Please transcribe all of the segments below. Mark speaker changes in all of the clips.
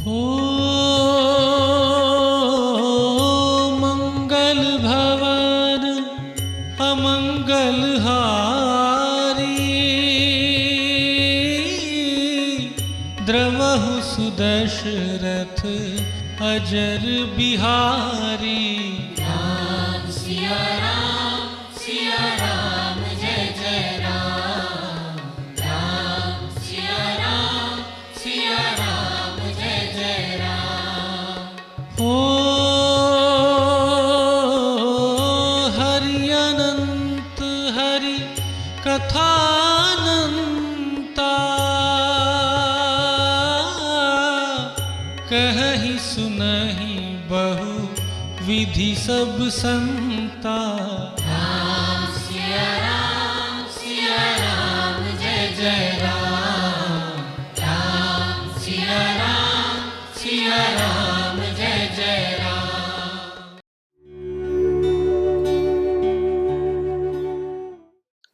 Speaker 1: हो मंगल भवन अमंगल हारी, द्रवहु सुदशरथ अजर बिहारी।
Speaker 2: राम सिया राम जय जय राम। राम सिया राम जय जय राम।
Speaker 1: हो हरि अनंत हरि कथानंता, कहहि सुनहि बहु विधि सब संता।
Speaker 2: राम सिया राम जय जय राम। राम सिया राम जय जय राम।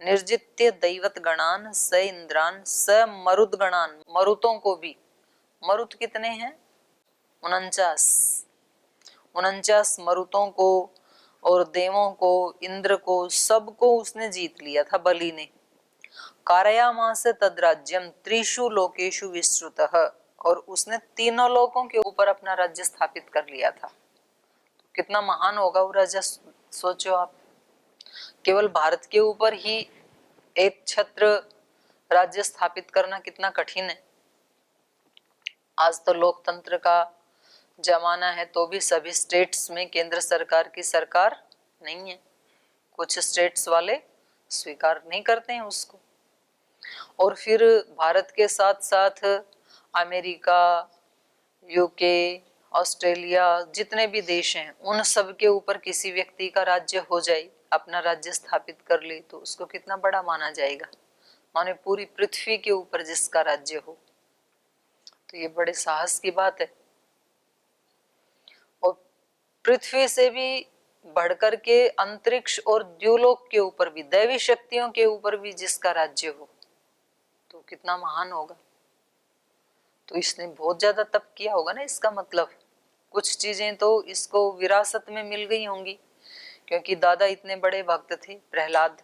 Speaker 3: निर्जित्य दैवत गणान स इंद्रान स मरुद गणान, मरुतों को भी, मरुत कितने हैं 49 मरुतों को और देवों को, इंद्र को, सबको उसने जीत लिया था बलि ने। कारयामास तद्राज्यम त्रिषु लोकेषु विस्तृतः, और उसने तीनों लोकों के ऊपर अपना राज्य स्थापित कर लिया था। कितना महान होगा वो राजा, सोचो आप। केवल भारत के ऊपर ही एक छत्र राज्य स्थापित करना कितना कठिन है। आज तो लोकतंत्र का जमाना है, तो भी सभी स्टेट्स में केंद्र सरकार की सरकार नहीं है। कुछ स्टेट्स वाले स्वीकार नहीं करते हैं उसको। और फिर भारत के साथ साथ अमेरिका, यूके, ऑस्ट्रेलिया, जितने भी देश हैं, उन सब के ऊपर किसी व्यक्ति का राज्य हो जाए, अपना राज्य स्थापित कर ले, तो उसको कितना बड़ा माना जाएगा। माने पूरी पृथ्वी के ऊपर जिसका राज्य हो, तो ये बड़े साहस की बात है। और पृथ्वी से भी बढ़कर के अंतरिक्ष और द्युलोक के ऊपर भी, दैवी शक्तियों के ऊपर भी जिसका राज्य हो, तो कितना महान होगा। तो इसने बहुत ज्यादा तप किया होगा ना, इसका मतलब कुछ चीजें तो इसको विरासत में मिल गई होंगी, क्योंकि दादा इतने बड़े भक्त थे प्रहलाद,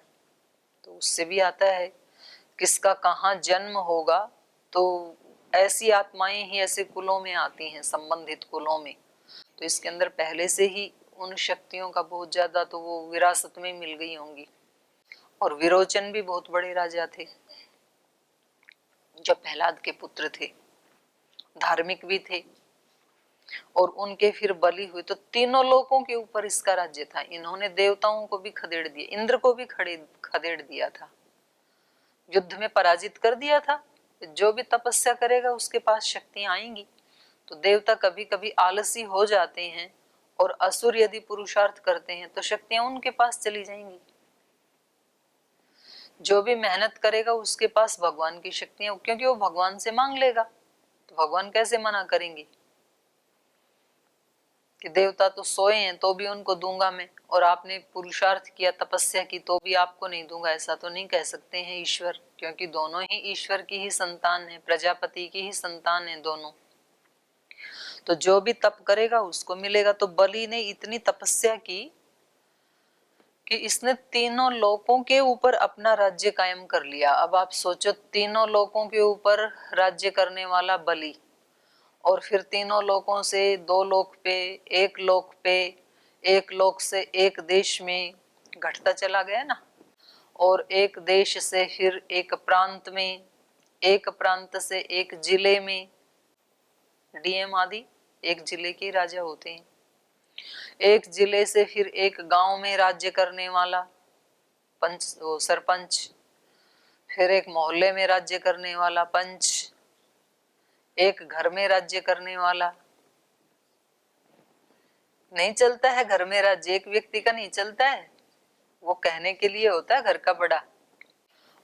Speaker 3: तो उससे भी आता है किसका कहाँ जन्म होगा, तो ऐसी आत्माएं ही ऐसे कुलों में आती हैं, संबंधित कुलों में। तो इसके अंदर पहले से ही उन शक्तियों का बहुत ज्यादा तो वो विरासत में मिल गई होंगी। और विरोचन भी बहुत बड़े राजा थे जो प्रहलाद के पुत्र थे, धार्मिक भी थे, और उनके फिर बलि हुए, तो तीनों लोकों के ऊपर इसका राज्य था। इन्होंने देवताओं को भी खदेड़ दिया, इंद्र को भी खदेड़ दिया था, युद्ध में पराजित कर दिया था। जो भी तपस्या करेगा उसके पास शक्तियां आएंगी। तो देवता कभी कभी आलसी हो जाते हैं, और असुर यदि पुरुषार्थ करते हैं तो शक्तियां उनके पास चली जाएंगी। जो भी मेहनत करेगा उसके पास भगवान की शक्तियां, क्योंकि वो भगवान से मांग लेगा, तो भगवान कैसे मना करेंगे कि देवता तो सोए हैं तो भी उनको दूंगा मैं, और आपने पुरुषार्थ किया, तपस्या की, तो भी आपको नहीं दूंगा, ऐसा तो नहीं कह सकते हैं ईश्वर, क्योंकि दोनों ही ईश्वर की ही संतान है, प्रजापति की ही संतान है दोनों। तो जो भी तप करेगा उसको मिलेगा। तो बलि ने इतनी तपस्या की कि इसने तीनों लोकों के ऊपर अपना राज्य कायम कर लिया। अब आप सोचो, तीनों लोकों के ऊपर राज्य करने वाला बलि, और फिर तीनों लोकों से 2 लोक पे, 1 लोक पे, 1 लोक से 1 देश में घटता चला गया ना, और एक देश से फिर एक प्रांत में, एक प्रांत से एक जिले में, डीएम आदि एक जिले के राजा होते हैं, एक जिले से फिर एक गांव में राज्य करने वाला सरपंच, फिर एक मोहल्ले में राज्य करने वाला पंच, एक घर में राज्य करने वाला। नहीं चलता है घर में राज्य, एक व्यक्ति का नहीं चलता है, वो कहने के लिए होता है घर का बड़ा।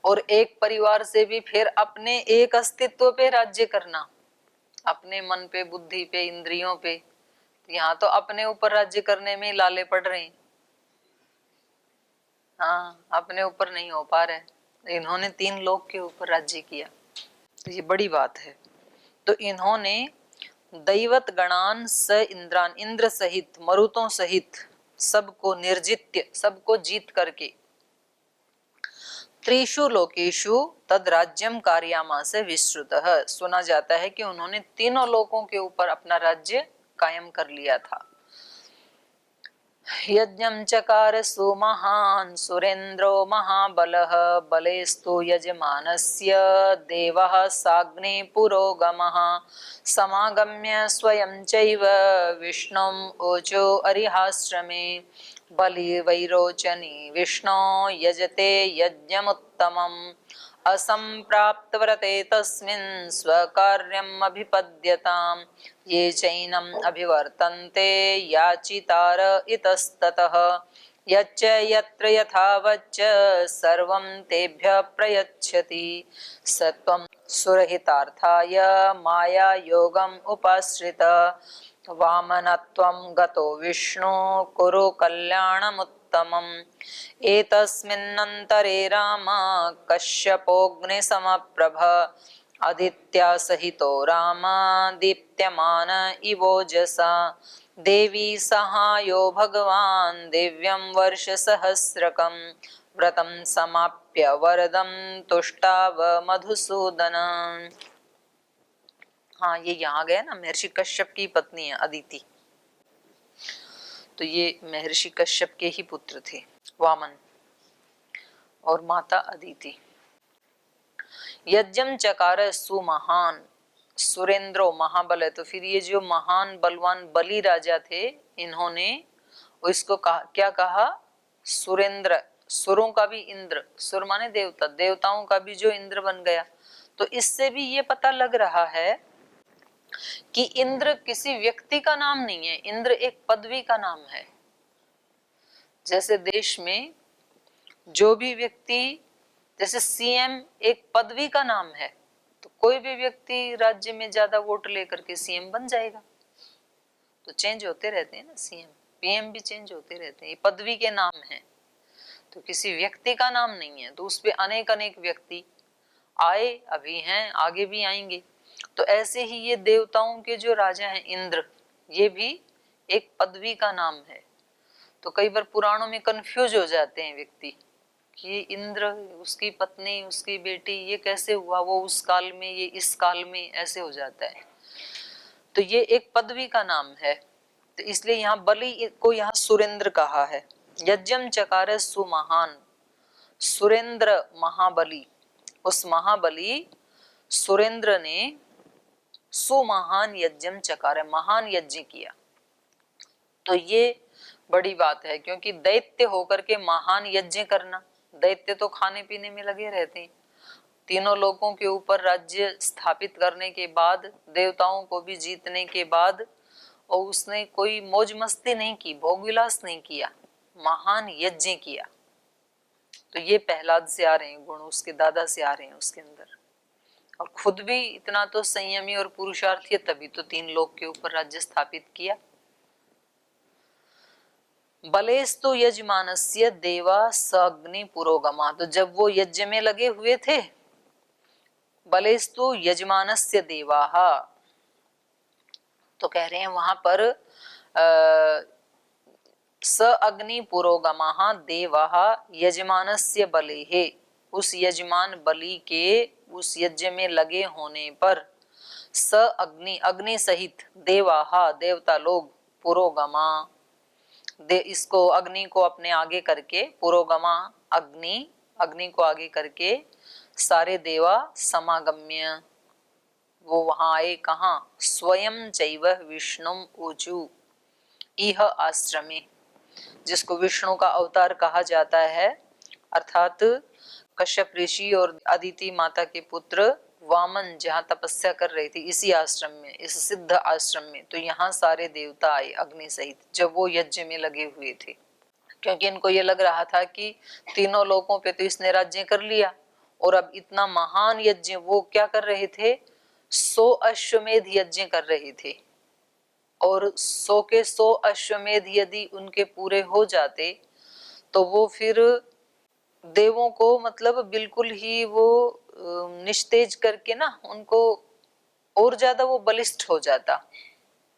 Speaker 3: और एक परिवार से भी फिर अपने एक अस्तित्व पे राज्य करना, अपने मन पे, बुद्धि पे, इंद्रियों पे। यहाँ तो अपने ऊपर राज्य करने में लाले पड़ रहे हैं, हाँ, अपने ऊपर नहीं हो पा रहे। इन्होंने 3 लोक के ऊपर राज्य किया, तो ये बड़ी बात है। तो इन्होंने दैवत गणान स इंद्रान, इंद्र सहित मरुतों सहित सबको निर्जित्य, सबको जीत करके, त्रिषु लोकेषु तद राज्यम कार्यामास विश्रुतः, सुना जाता है कि उन्होंने तीनों लोकों के ऊपर अपना राज्य कायम कर लिया था। यज्ञं चकार सुमहान् सुरेन्द्रो महाबलः, बलेस्तु यजमानस्य देवः साग्ने पुरोगमः, समागम्य स्वयं चैव विष्णुम् ऊचो अरिहाश्रमे, बलि वैरोचनी विष्णो यजते यज्ञमुत्तमम्, असंप्राप्तव्रते तस्मिन् स्वकार्यम् अभिपद्यताम्, ये चैनम् अभिवर्तन्ते याचितार इतस्ततः, यच्च यत्र यथावच्च सर्वं तेभ्यः प्रयच्छति, सत्वं सुरहितार्थाय माया योगम् उपाश्रित, वामनत्वं गतो विष्णु कुरु कल्याणमुत्तमम्, एतस्मिन्नन्तरे राम कश्यपोऽग्निसमप्रभ, आदित्या सहितो राम दीप्यमान इवोजसा, देवी सहायो भगवान् दिव्यं वर्षसहस्रकं, व्रतं समाप्य वरदं तुष्टाव मधुसूदन। हाँ, ये यहाँ गए ना, महर्षि कश्यप की पत्नी है अदिति, तो ये महर्षि कश्यप के ही पुत्र थे वामन और माता अदिति। यज्ञम चकार सुमहान, सुरेंद्रो महाबल है, तो फिर ये जो महान बलवान बलि राजा थे, इन्होंने इसको कहा, क्या कहा, सुरेंद्र, सुरों का भी इंद्र, सुर माने देवता, देवताओं का भी जो इंद्र बन गया। तो इससे भी ये पता लग रहा है कि इंद्र किसी व्यक्ति का नाम नहीं है, इंद्र एक पदवी का नाम है। जैसे देश में जो भी व्यक्ति, जैसे सीएम एक पदवी का नाम है, तो कोई भी व्यक्ति राज्य में ज्यादा वोट लेकर के सीएम बन जाएगा, तो चेंज होते रहते हैं ना, सीएम पीएम भी चेंज होते रहते हैं, ये पदवी के नाम है, तो किसी व्यक्ति का नाम नहीं है। तो उस पे अनेक अनेक व्यक्ति आए, अभी हैं, आगे भी आएंगे। तो ऐसे ही ये देवताओं के जो राजा हैं इंद्र, ये भी एक पदवी का नाम है। तो कई बार पुराणों में कंफ्यूज हो जाते हैं व्यक्ति कि इंद्र, उसकी पत्नी, उसकी बेटी, ये कैसे हुआ, वो उस काल में, ये इस काल में, ऐसे हो जाता है। तो ये एक पदवी का नाम है, तो इसलिए यहाँ बलि को यहाँ सुरेंद्र कहा है। यज्ञम चकार सुमहान, सुरेंद्र महाबली, उस महाबली सुरेंद्र ने सुमहान यज्ञम चकार, महान यज्ञ किया। तो ये बड़ी बात है, क्योंकि दैत्य होकर के महान यज्ञ करना, दैत्य तो खाने पीने में लगे रहते हैं, तीनों लोगों के ऊपर राज्य स्थापित करने के बाद, देवताओं को भी जीतने के बाद, और उसने कोई मौज मस्ती नहीं की, भोग विलास नहीं किया, महान यज्ञ किया। तो ये प्रहलाद से आ रहे हैं गुण, उसके दादा से आ रहे हैं उसके अंदर, और खुद भी इतना तो संयमी और पुरुषार्थी, तभी तो 3 लोक के ऊपर राज्य स्थापित किया। बलेस्तु यजमानस्य देवा सग्नि पुरोगमा, तो जब वो यज्ञ में लगे हुए थे, बलेस्तु यजमानस्य देवाः, तो कह रहे हैं वहां पर स अग्नि पुरोगमाः देवाः यजमानस्य बलेः, उस यजमान बलि के उस यज्ञ में लगे होने पर, स अग्नि, अग्नि सहित, देवाः देवता लोग, पुरोगमा दे, इसको अग्नि को अपने आगे करके, पुरोगमा अग्नि, अग्नि को आगे करके, सारे देवा समागम्य, वो वहां आए, कहाँ, स्वयं चैव विष्णुम ऊचु इह आश्रमे, जिसको विष्णु का अवतार कहा जाता है, अर्थात कश्यप ऋषि और अदिति माता के पुत्र वामन जहाँ तपस्या कर रहे थे, इसी आश्रम में, इस सिद्ध आश्रम में, तो यहाँ सारे देवता आए अग्नि सहित, जब वो यज्ञ में लगे हुए थे। क्योंकि इनको ये लग रहा था कि तीनों लोकों पे तो इसने राज्य कर लिया, और अब इतना महान यज्ञ, वो क्या कर रहे थे, 100 अश्वमेध यज्ञ कर रहे थे, और 100 के 100 अश्वमेध यदि उनके पूरे हो जाते, तो वो फिर देवों को, मतलब बिल्कुल ही वो निस्तेज करके ना, उनको और ज्यादा वो बलिष्ठ हो जाता।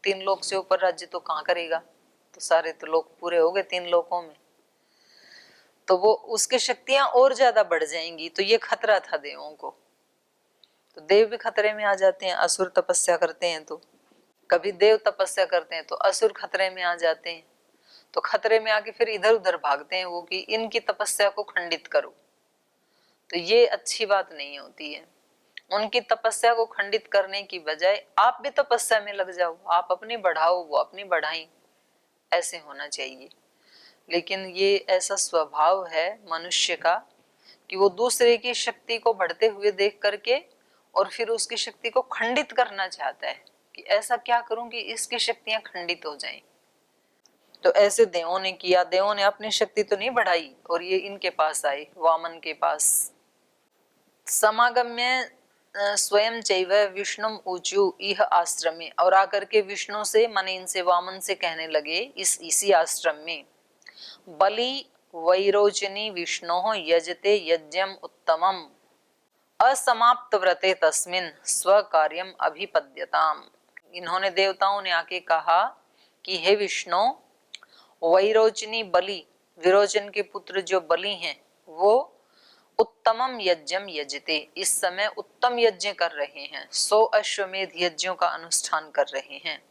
Speaker 3: 3 लोक से ऊपर राज्य तो कहाँ करेगा, तो सारे तो लोग पूरे हो गए 3 लोकों में, तो वो उसकी शक्तियां और ज्यादा बढ़ जाएंगी। तो ये खतरा था देवों को। तो देव भी खतरे में आ जाते हैं, असुर तपस्या करते हैं तो, कभी देव तपस्या करते हैं तो असुर खतरे में आ जाते हैं। तो खतरे में आके फिर इधर उधर भागते हैं वो कि इनकी तपस्या को खंडित करो। तो ये अच्छी बात नहीं होती है। उनकी तपस्या को खंडित करने की बजाय आप भी तपस्या में लग जाओ, आप अपनी बढ़ाओ, वो अपनी बढ़ाई, ऐसे होना चाहिए। लेकिन ये ऐसा स्वभाव है मनुष्य का कि वो दूसरे की शक्ति को बढ़ते हुए देख करके और फिर उसकी शक्ति को खंडित करना चाहता है कि ऐसा क्या करूं कि इसकी शक्तियां खंडित हो जाएं। तो ऐसे देवों ने किया। देवों ने अपनी शक्ति तो नहीं बढ़ाई और ये इनके पास आए, वामन के पास। समागम्य स्वयं चैव विष्णुम ऊचु इह आश्रम में, और आकर के विष्णु से माने इनसे वामन से कहने लगे इसी आश्रम में, बलि वैरोचनी विष्णो यजते यज्ञम उत्तमम असमाप्त व्रते तस्मिन स्वकार्यम अभिपद्यताम। इन्होंने देवताओं ने आके कहा कि हे विष्णु, वैरोचनी बलि, विरोचन के पुत्र जो बलि हैं, वो उत्तमम यज्ञम यजते, इस समय उत्तम यज्ञ कर रहे हैं, 100 अश्वमेध यज्ञों का अनुष्ठान कर रहे हैं।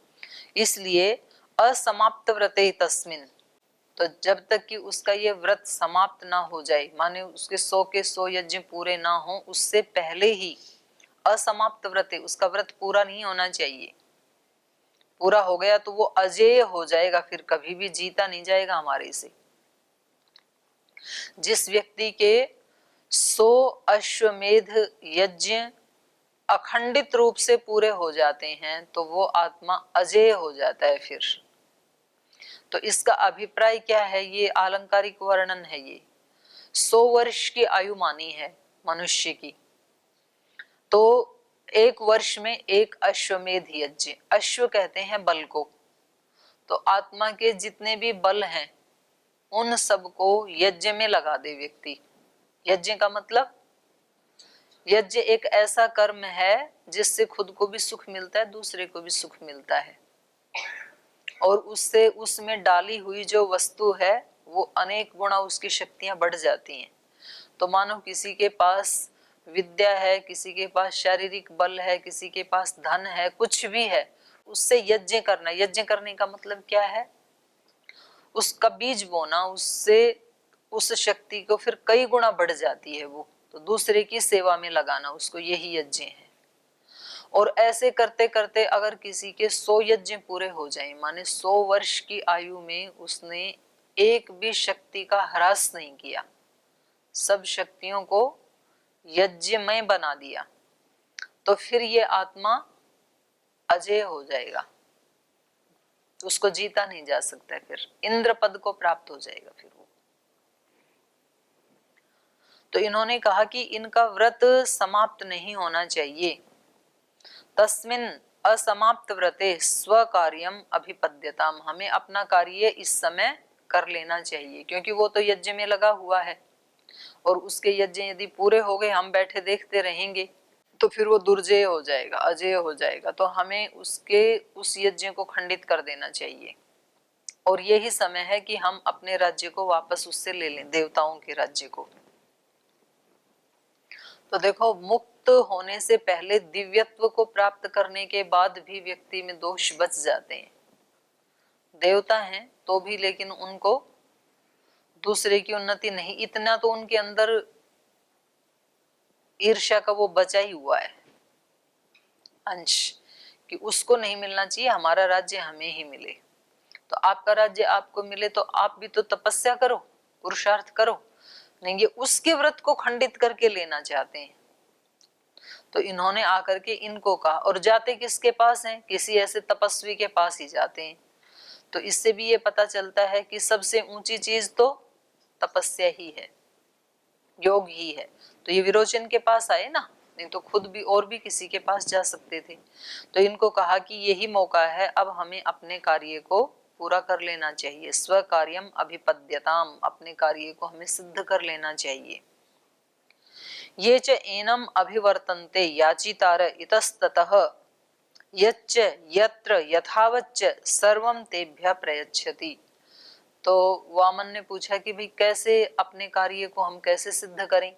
Speaker 3: इसलिए असमाप्त व्रते तस्मिन, तो जब तक कि उसका ये व्रत समाप्त ना हो जाए, माने उसके 100 के 100 यज्ञ पूरे ना हो, उससे पहले ही असमाप्त व्रते, उसका व्रत पूरा नहीं होना चाहिए। पूरा हो गया तो वो अजेय हो जाएगा, फिर कभी भी जीता नहीं जाएगा हमारे से। जिस व्यक्ति के 100 अश्वमेध यज्ञ अखंडित रूप से पूरे हो जाते हैं तो वो आत्मा अजेय हो जाता है फिर। तो इसका अभिप्राय क्या है, ये आलंकारिक वर्णन है। ये 100 वर्ष की आयु मानी है मनुष्य की, तो 1 वर्ष में 1 अश्वमेध यज्ञ, अश्व कहते हैं बल को। तो आत्मा के जितने भी बल हैं उन सबको यज्ञ में लगा दे व्यक्ति। यज्ञ का मतलब, यज्ञ एक ऐसा कर्म है जिससे खुद को भी सुख मिलता है, दूसरे को भी सुख मिलता है, और उससे उसमें डाली हुई जो वस्तु है वो अनेक गुणा उसकी शक्तियां बढ़ जाती हैं। तो मानो किसी के पास विद्या है, किसी के पास शारीरिक बल है, किसी के पास धन है, कुछ भी है, उससे यज्ञ करना। यज्ञ करने का मतलब क्या है, उसका बीज बोना, उससे उस शक्ति को फिर कई गुणा बढ़ जाती है वो, तो दूसरे की सेवा में लगाना, उसको यही यज्ञ है। और ऐसे करते करते अगर किसी के 100 यज्ञ पूरे हो जाएं, माने 100 वर्ष की आयु में उसने एक भी शक्ति का ह्रास नहीं किया, सब शक्तियों को यज्ञमय बना दिया, तो फिर ये आत्मा अजेय हो जाएगा, तो उसको जीता नहीं जा सकता, फिर इंद्र पद को प्राप्त हो जाएगा फिर वो। तो इन्होंने कहा कि इनका व्रत समाप्त नहीं होना चाहिए। तस्मिन असमाप्त व्रते स्वकार्यम अभिपद्यताम, हमें अपना कार्य इस समय कर लेना चाहिए, क्योंकि वो तो यज्ञ में लगा हुआ है और उसके यज्ञ यदि पूरे हो गए, हम बैठे देखते रहेंगे तो फिर वो दुर्जय हो जाएगा, अजय हो जाएगा। तो हमें उसके उस यज्ञ को खंडित कर देना चाहिए, और यही समय है कि हम अपने राज्य को वापस उससे ले लें, देवताओं के राज्य को। तो देखो, मुक्त होने से पहले दिव्यत्व को प्राप्त करने के बाद भी व्यक्ति में दोष बच जाते हैं। देवता हैं तो भी, लेकिन उनको दूसरे की उन्नति नहीं, इतना तो उनके अंदर ईर्ष्या का वो बचा ही हुआ है अंश, कि उसको नहीं मिलना चाहिए, हमारा राज्य हमें ही मिले। तो आपका राज्य आपको मिले तो आप भी तो तपस्या करो, पुरुषार्थ करो, नहीं ये उसके व्रत को खंडित करके लेना चाहते हैं। तो इन्होंने आकर के इनको कहा, और जाते किसके पास हैं, किसी ऐसे तपस्वी के पास ही जाते हैं। तो इससे भी ये पता चलता है कि सबसे ऊंची चीज तो तपस्या ही है, योग ही है। तो ये विरोचन के पास आए ना, नहीं तो खुद भी और भी किसी के पास जा सकते थे। तो इनको कहा कि यही मौका है, अब हमें अपने कार्य को पूरा कर लेना चाहिए। स्व कार्यम अभिपद्यताम, अपने कार्य को हमें सिद्ध कर लेना चाहिए। ये च एनम अभिवर्तन्ते याचितार इतस्ततः यच्च यत्र यथावच्च सर्वम तेभ्य प्रयच्छति। तो वामन ने पूछा कि भाई कैसे अपने कार्य को हम कैसे सिद्ध करें,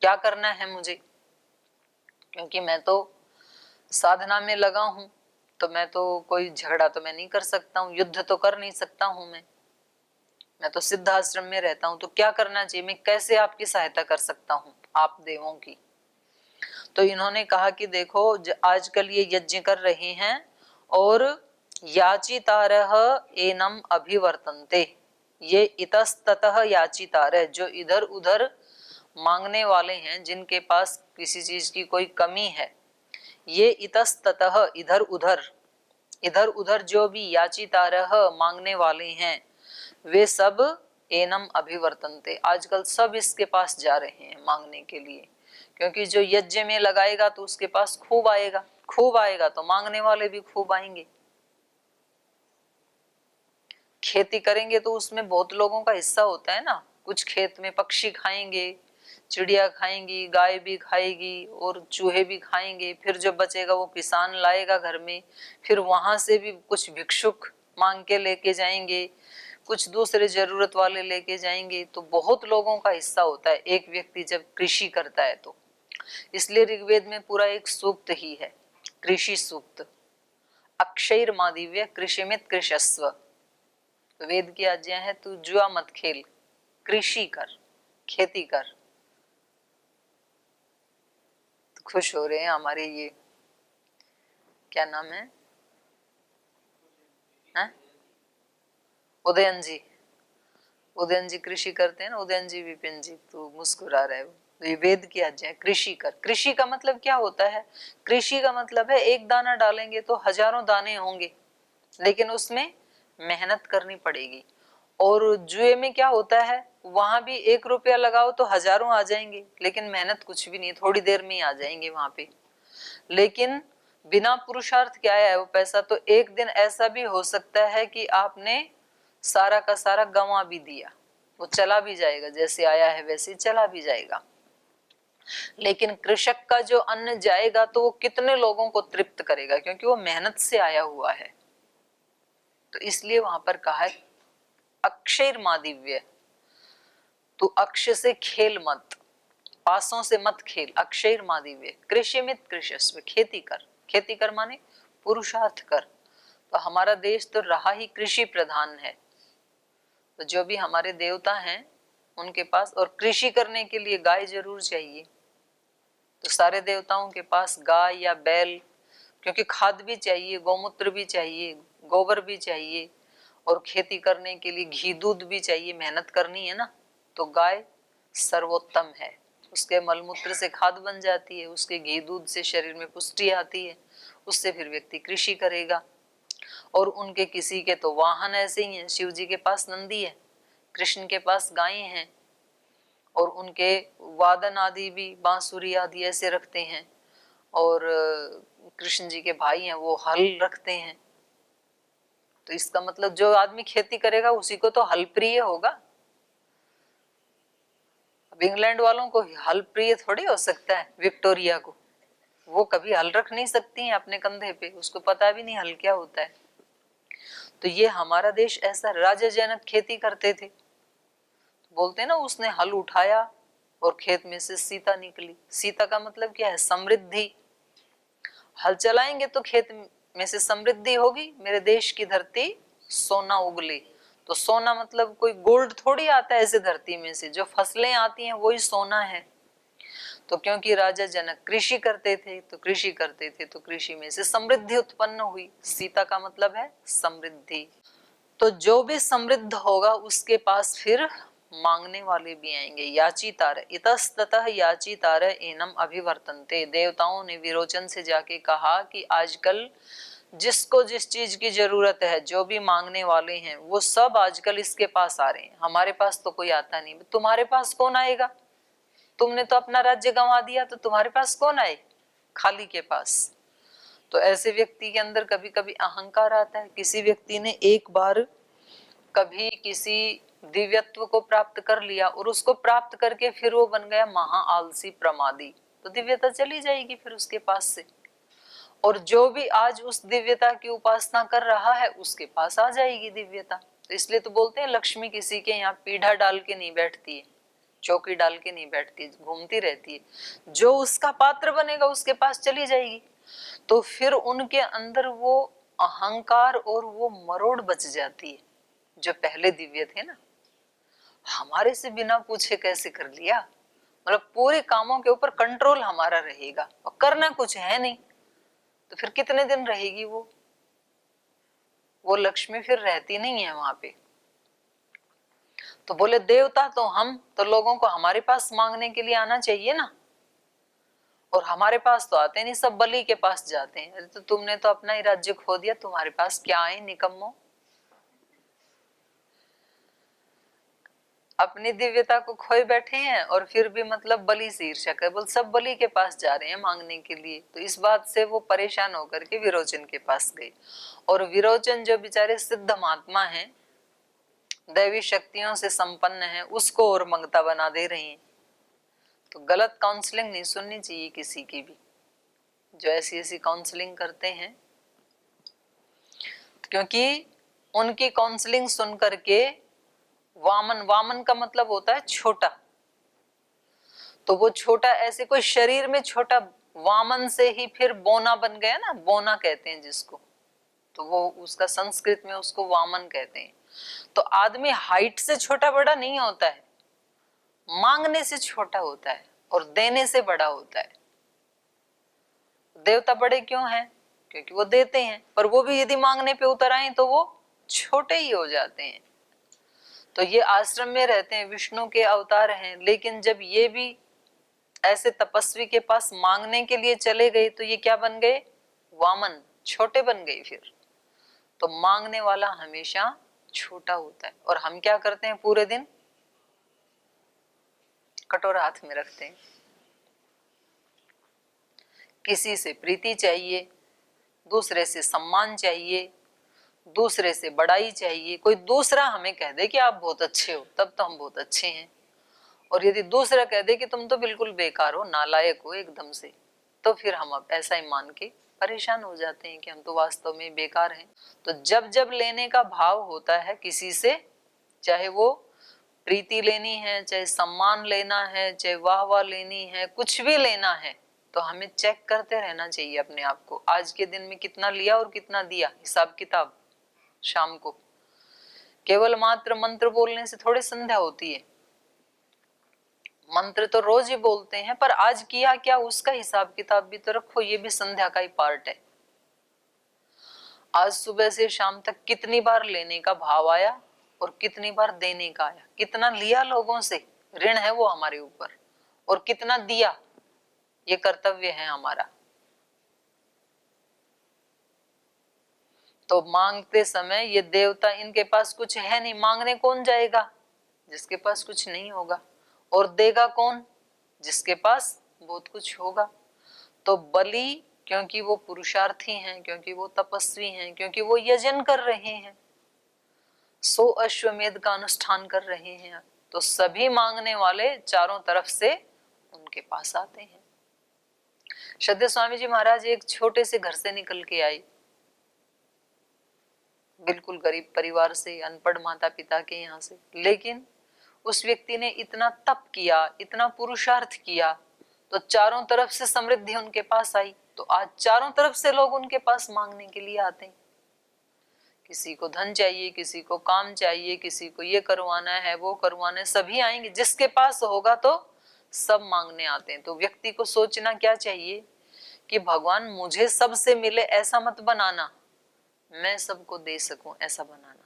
Speaker 3: क्या करना है मुझे, क्योंकि मैं तो साधना में लगा हूं, तो मैं तो कोई झगड़ा तो मैं नहीं कर सकता हूँ, युद्ध तो कर नहीं सकता हूं, मैं तो सिद्ध आश्रम में रहता हूं, तो क्या करना चाहिए, मैं कैसे आपकी सहायता कर सकता हूं आप देवों की। तो इन्होंने कहा कि देखो आजकल ये यज्ञ कर रहे हैं और याचितारह एनम अभिवर्तन्ते, ये इतस्ततः याचितारह, जो इधर उधर मांगने वाले हैं, जिनके पास किसी चीज की कोई कमी है, ये इतस्ततः इधर उधर जो भी याचितारह मांगने वाले हैं, वे सब एनम अभिवर्तन्ते, आजकल सब इसके पास जा रहे हैं मांगने के लिए, क्योंकि जो यज्ञ में लगाएगा तो उसके पास खूब आएगा तो मांगने वाले भी खूब आएंगे। खेती करेंगे तो उसमें बहुत लोगों का हिस्सा होता है ना, कुछ खेत में पक्षी खाएंगे, चिड़िया खाएंगी, गाय भी खाएगी और चूहे भी खाएंगे, फिर जो बचेगा वो किसान लाएगा घर में, फिर वहां से भी कुछ भिक्षुक मांग के लेके जाएंगे, कुछ दूसरे जरूरत वाले लेके जाएंगे, तो बहुत लोगों का हिस्सा होता है एक व्यक्ति जब कृषि करता है तो। इसलिए ऋग्वेद में पूरा एक सूक्त ही है, कृषि सूक्त, अक्षैर मादिव्य कृषिमित कृषस्व। वेद की आज्ञा है तू जुआ मत खेल, कृषि कर, खेती कर। तो खुश हो रहे हैं हमारे ये क्या नाम है, उदयन जी कृषि करते हैं ना, उदयन जी विपिन जी, तो मुस्कुरा रहे हो। तो ये वेद की आज्ञा है, कृषि कर। कृषि का मतलब क्या होता है, कृषि का मतलब है एक दाना डालेंगे तो हजारों दाने होंगे, लेकिन उसमें मेहनत करनी पड़ेगी। और जुए में क्या होता है, वहां भी 1 रुपया लगाओ तो हजारों आ जाएंगे, लेकिन मेहनत कुछ भी नहीं, थोड़ी देर में ही आ जाएंगे वहां पे। लेकिन बिना पुरुषार्थ क्या है वो पैसा, तो एक दिन ऐसा भी हो सकता है कि आपने सारा का सारा गंवा भी दिया, वो चला भी जाएगा, जैसे आया है वैसे चला भी जाएगा। लेकिन कृषक का जो अन्न जाएगा तो वो कितने लोगों को तृप्त करेगा, क्योंकि वो मेहनत से आया हुआ है। तो इसलिए वहां पर कहा है अक्षर मादिव्य, तू अक्ष से खेल मत, पासों से मत खेल, अक्षर मादिव्य कृषिमित कृषस्व, खेती कर। खेती कर माने पुरुषार्थ कर। तो हमारा देश तो रहा ही कृषि प्रधान है, तो जो भी हमारे देवता हैं उनके पास, और कृषि करने के लिए गाय जरूर चाहिए, तो सारे देवताओं के पास गाय या बैल, क्योंकि खाद भी चाहिए, गौमूत्र भी चाहिए, गोबर भी चाहिए, और खेती करने के लिए घी दूध भी चाहिए, मेहनत करनी है ना, तो गाय सर्वोत्तम है। उसके मलमूत्र से खाद बन जाती है, उसके घी दूध से शरीर में पुष्टि आती है, उससे फिर व्यक्ति कृषि करेगा। और उनके किसी के तो वाहन ऐसे ही हैं, शिव जी के पास नंदी है, कृष्ण के पास गायें हैं, और उनके वादन आदि भी बांसुरी आदि ऐसे रखते हैं, और कृष्ण जी के भाई हैं वो हल रखते हैं। तो इसका मतलब जो आदमी खेती करेगा उसी को तो हल प्रिय होगा। अब इंग्लैंड वालों को हल प्रिय थोड़ी हो सकता है, विक्टोरिया को, वो कभी हल रख नहीं सकती हैं अपने कंधे पे, उसको पता भी नहीं हल क्या होता है। तो ये हमारा देश ऐसा, राजा जनक खेती करते थे, तो बोलते हैं ना उसने हल उठाया और खेत में से सीता निकली। सीता का मतलब क्या है, समृद्धि। हल चलाएंगे तो खेत में से समृद्धि होगी, मेरे देश की धरती सोना उगली। तो सोना मतलब कोई गोल्ड थोड़ी आता है ऐसे धरती में से, जो फसलें आती हैं वही सोना है। तो क्योंकि राजा जनक कृषि करते थे तो कृषि में से समृद्धि उत्पन्न हुई। सीता का मतलब है समृद्धि। तो जो भी समृद्ध होगा उसके पास फिर मांगने वाले भी आएंगे। याचितार इतस्ततः याचितार एनम अभिवर्तन्ते। देवताओं ने विरोचन से जाके कहा कि आजकल जिसको जिस चीज की जरूरत है, जो भी मांगने वाले हैं, वो सब आजकल इसके पास आ रहे हैं, हमारे पास तो कोई आता नहीं। तुम्हारे पास कौन आएगा, तुमने तो अपना राज्य गंवा दिया, तो तुम्हारे पास कौन आए खाली के पास। तो ऐसे व्यक्ति के अंदर कभी कभी अहंकार आता है। किसी व्यक्ति ने एक बार कभी किसी दिव्यत्व को प्राप्त कर लिया और उसको प्राप्त करके फिर वो बन गया महा आलसी प्रमादी, तो दिव्यता चली जाएगी फिर उसके पास से। और जो भी आज उस दिव्यता की उपासना कर रहा है उसके पास आ जाएगी दिव्यता। तो इसलिए तो बोलते हैं लक्ष्मी किसी के यहाँ पीढ़ा डाल के नहीं बैठती है, चौकी डाल के नहीं बैठती, घूमती रहती है। जो उसका पात्र बनेगा उसके पास चली जाएगी। तो फिर उनके अंदर वो अहंकार और वो मरोड़ बच जाती है। जो पहले दिव्य थे ना, हमारे से बिना पूछे कैसे कर लिया, मतलब पूरे कामों के ऊपर कंट्रोल हमारा रहेगा और करना कुछ है नहीं, तो फिर कितने दिन रहेगी वो लक्ष्मी फिर रहती नहीं है वहां पे। तो बोले देवता तो हम तो लोगों को हमारे पास मांगने के लिए आना चाहिए ना, और हमारे पास तो आते नहीं, सब बलि के पास जाते हैं। अरे तो तुमने तो अपना ही राज्य खो दिया, तुम्हारे पास क्या आए निकम्मो। अपनी दिव्यता को खोए बैठे हैं और फिर भी मतलब बलि से ईर्ष्या कर, बोल सब बलि के पास जा रहे हैं मांगने के लिए। तो इस बात से वो परेशान होकर के विरोचन के पास गए। और विरोचन जो बेचारे सिद्ध महात्मा हैं, दैवी शक्तियों से संपन्न है, उसको और मंगता बना दे रही हैं। तो गलत काउंसलिंग नहीं सुननी चाहिए किसी की भी, जो ऐसी ऐसी काउंसलिंग करते हैं, क्योंकि उनकी काउंसलिंग सुन करके वामन का मतलब होता है छोटा, तो वो छोटा ऐसे कोई शरीर में छोटा, वामन से ही फिर बोना बन गया ना, बोना कहते हैं जिसको, तो वो उसका संस्कृत में उसको वामन कहते हैं। तो आदमी हाइट से छोटा बड़ा नहीं होता है, मांगने से छोटा होता है और देने से बड़ा होता है। देवता बड़े क्यों हैं? क्योंकि वो देते हैं, पर वो भी यदि मांगने पे उतर आए तो वो छोटे ही हो जाते हैं। तो ये आश्रम में रहते हैं, विष्णु के अवतार हैं, लेकिन जब ये भी ऐसे तपस्वी के पास मांगने के लिए चले गए तो ये क्या बन गए? वामन, छोटे बन गए फिर। तो मांगने वाला हमेशा छोटा होता है। और हम क्या करते हैं? पूरे दिन कटोरा हाथ में रखते हैं, किसी से प्रीति चाहिए, दूसरे से सम्मान चाहिए, दूसरे से बड़ाई चाहिए। कोई दूसरा हमें कह दे कि आप बहुत अच्छे हो, तब तो हम बहुत अच्छे हैं। और यदि दूसरा कह दे कि तुम तो बिल्कुल बेकार हो, नालायक हो एकदम से, तो फिर हम अब ऐसा ही मान के परेशान हो जाते हैं कि हम तो वास्तव में बेकार हैं। तो जब जब लेने का भाव होता है किसी से, चाहे वो प्रीति लेनी है, चाहे सम्मान लेना है, चाहे वाह लेनी है, कुछ भी लेना है, तो हमें चेक करते रहना चाहिए अपने आप को, आज के दिन में कितना लिया और कितना दिया, हिसाब किताब। शाम को केवल मात्र मंत्र बोलने से थोड़ी संध्या होती है, मंत्र तो रोज ही बोलते हैं, पर आज किया क्या उसका हिसाब किताब भी तो रखो, ये भी संध्या का ही पार्ट है। आज सुबह से शाम तक कितनी बार लेने का भाव आया और कितनी बार देने का आया, कितना लिया लोगों से, ऋण है वो हमारे ऊपर, और कितना दिया, ये कर्तव्य है हमारा। तो मांगते समय ये देवता, इनके पास कुछ है नहीं, मांगने कौन जाएगा? जिसके पास कुछ नहीं होगा। और देगा कौन? जिसके पास बहुत कुछ होगा। तो बलि, क्योंकि वो पुरुषार्थी हैं, क्योंकि वो तपस्वी हैं, क्योंकि वो यजन कर रहे हैं, 100 अश्वमेध का अनुष्ठान कर रहे हैं, तो सभी मांगने वाले चारों तरफ से उनके पास आते हैं। श्रद्धेय स्वामी जी महाराज एक छोटे से घर से निकल के आए, बिल्कुल गरीब परिवार से, अनपढ़ माता पिता के यहाँ से, लेकिन उस व्यक्ति ने इतना तप किया, इतना पुरुषार्थ किया, तो चारों तरफ से समृद्धि उनके पास आई। तो आज चारों तरफ से लोग उनके पास मांगने के लिए आते हैं। किसी को धन चाहिए, किसी को काम चाहिए, किसी को ये करवाना है, वो करवाना है, सभी आएंगे। जिसके पास होगा तो सब मांगने आते हैं। तो व्यक्ति को सोचना क्या चाहिए कि भगवान मुझे सबसे मिले, ऐसा मत बनाना, मैं सबको दे सकूं, ऐसा बनाना।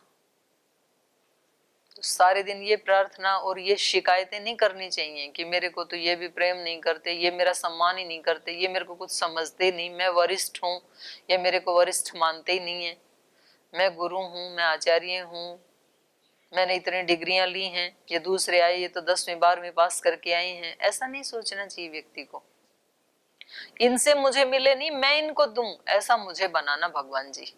Speaker 3: तो सारे दिन ये प्रार्थना और ये शिकायतें नहीं करनी चाहिए कि मेरे को तो ये भी प्रेम नहीं करते, ये मेरा सम्मान ही नहीं करते, ये मेरे को कुछ समझते नहीं, मैं वरिष्ठ हूँ, ये मेरे को वरिष्ठ मानते ही नहीं है, मैं गुरु हूँ, मैं आचार्य हूँ, मैंने इतनी डिग्रियां ली हैं, ये दूसरे आए, ये तो 10वीं 12वीं पास करके आए हैं। ऐसा नहीं सोचना चाहिए व्यक्ति को। इनसे मुझे मिले नहीं, मैं इनको दूं, ऐसा मुझे बनाना भगवान जी।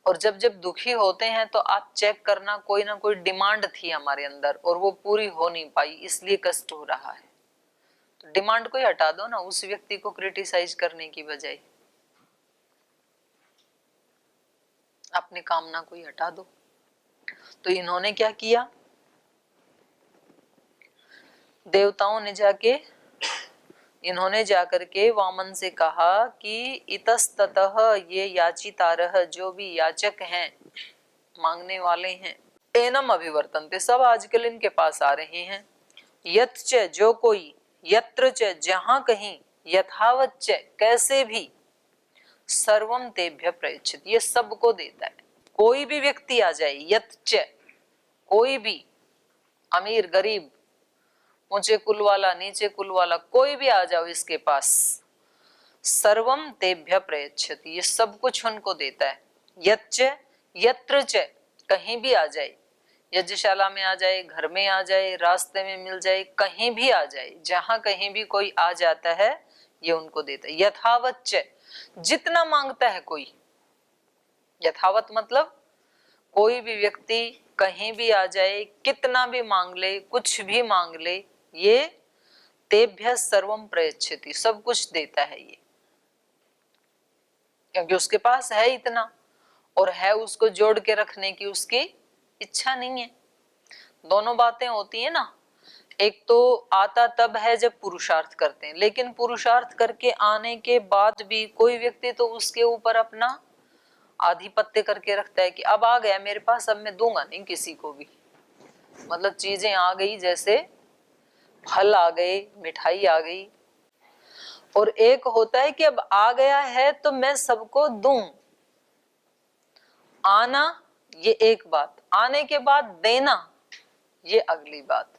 Speaker 3: और जब जब दुखी होते हैं तो आप चेक करना, कोई ना कोई डिमांड थी हमारे अंदर और वो पूरी हो नहीं पाई, इसलिए कष्ट हो रहा है। तो डिमांड को ही हटा दो ना, उस व्यक्ति को क्रिटिसाइज करने की बजाय अपनी कामना को ही हटा दो। तो इन्होंने क्या किया, देवताओं ने इन्होंने जाकर के वामन से कहा कि इतस्ततः ये याचितारह, जो भी याचक हैं, मांगने वाले हैं, एनम अभिवर्तन्ते, सब आजकल इनके पास आ रहे हैं। यत च, जो कोई, यत्र च, जहां कहीं, यथावत च, कैसे भी, सर्वम तेभ्य प्रयच्छति, ये सबको देता है। कोई भी व्यक्ति आ जाए, यत च, कोई भी, अमीर गरीब, ऊंचे कुल वाला नीचे कुल वाला, कोई भी आ जाओ इसके पास, सर्वम तेभ्य प्रयच्छति, ये सब कुछ उनको देता है। यच्च, यत्र च, कहीं भी आ जाए, यज्ञशाला में आ जाए, घर में आ जाए, रास्ते में मिल जाए, कहीं भी आ जाए, जहां कहीं भी कोई आ जाता है, ये उनको देता है। यथावत च, जितना मांगता है कोई, यथावत मतलब कोई भी व्यक्ति कहीं भी आ जाए, कितना भी मांग ले, कुछ भी मांग ले, ये तेभ्य सर्वम प्रयच्छति, सब कुछ देता है ये, क्योंकि उसके पास है इतना, और है उसको जोड़ के रखने की उसकी इच्छा नहीं है। दोनों बातें होती है ना, एक तो आता तब है जब पुरुषार्थ करते हैं, लेकिन पुरुषार्थ करके आने के बाद भी कोई व्यक्ति तो उसके ऊपर अपना आधिपत्य करके रखता है कि अब आ गया मेरे पास, अब मैं दूंगा नहीं किसी को भी, मतलब चीजें आ गई, जैसे फल आ गए, मिठाई आ गई। और एक होता है कि अब आ गया है तो मैं सबको दूं, आना ये एक बात, आने के बाद देना ये अगली बात।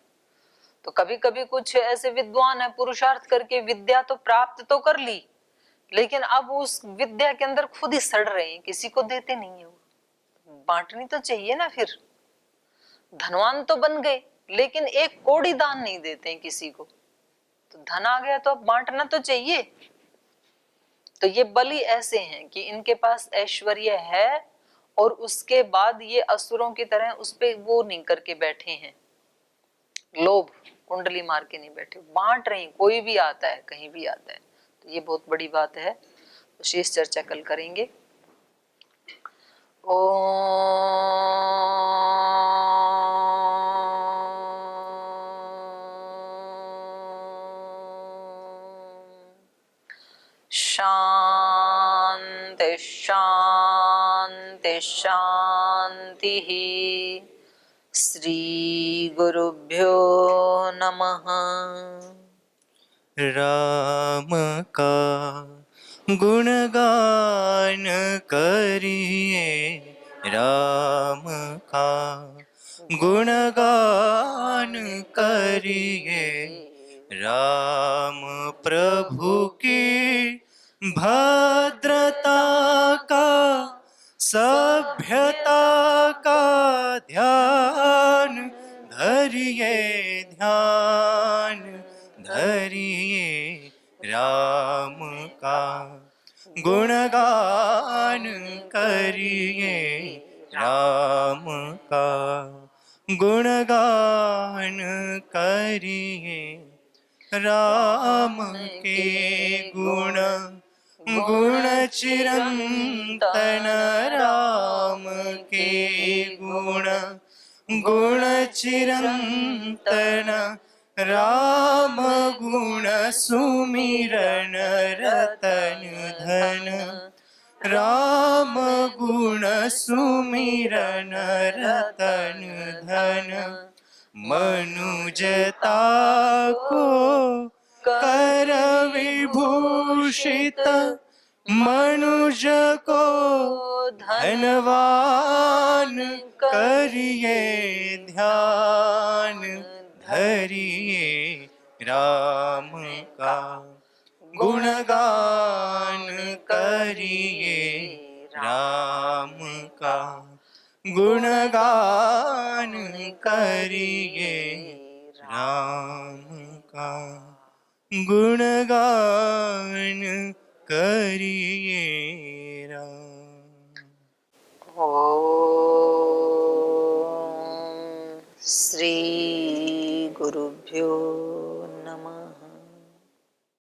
Speaker 3: तो कभी कभी कुछ ऐसे विद्वान है, पुरुषार्थ करके विद्या तो प्राप्त तो कर ली, लेकिन अब उस विद्या के अंदर खुद ही सड़ रहे हैं, किसी को देते नहीं है। वो बांटनी तो चाहिए ना, फिर धनवान तो बन गए, लेकिन एक कौड़ी दान नहीं देते हैं किसी को, तो धन आ गया तो अब बांटना तो चाहिए। तो ये बलि ऐसे हैं कि इनके पास ऐश्वर्य है, और उसके बाद ये असुरों की तरह उस पे वो नहीं करके बैठे हैं, लोभ कुंडली मार के नहीं बैठे, बांट रहे हैं, कोई भी आता है कहीं भी आता है। तो ये बहुत बड़ी बात है, तो शेष चर्चा कल करेंगे। शांति शांति शांति। श्री गुरुभ्यो नमः।
Speaker 4: राम का गुणगान करिए, राम का गुणगान करिए, राम प्रभु की भद्रता का, सभ्यता का ध्यान धरिए, ध्यान धरिए, राम का गुणगान करिए, राम का गुणगान करिए। राम के गुण गुण चिरंतन, राम के गुण गुण चिरंतन, राम गुण सुमिरन रतन धन, राम गुण सुमिरन रतन धन। मनुजता को कर विभूषित, मनुज को धनवान करिए, ध्यान धरिए, राम का गुणगान करिए, राम का गुणगान करिए, राम का गुणगान करिए, राम।
Speaker 3: ओम श्री गुरुभ्यो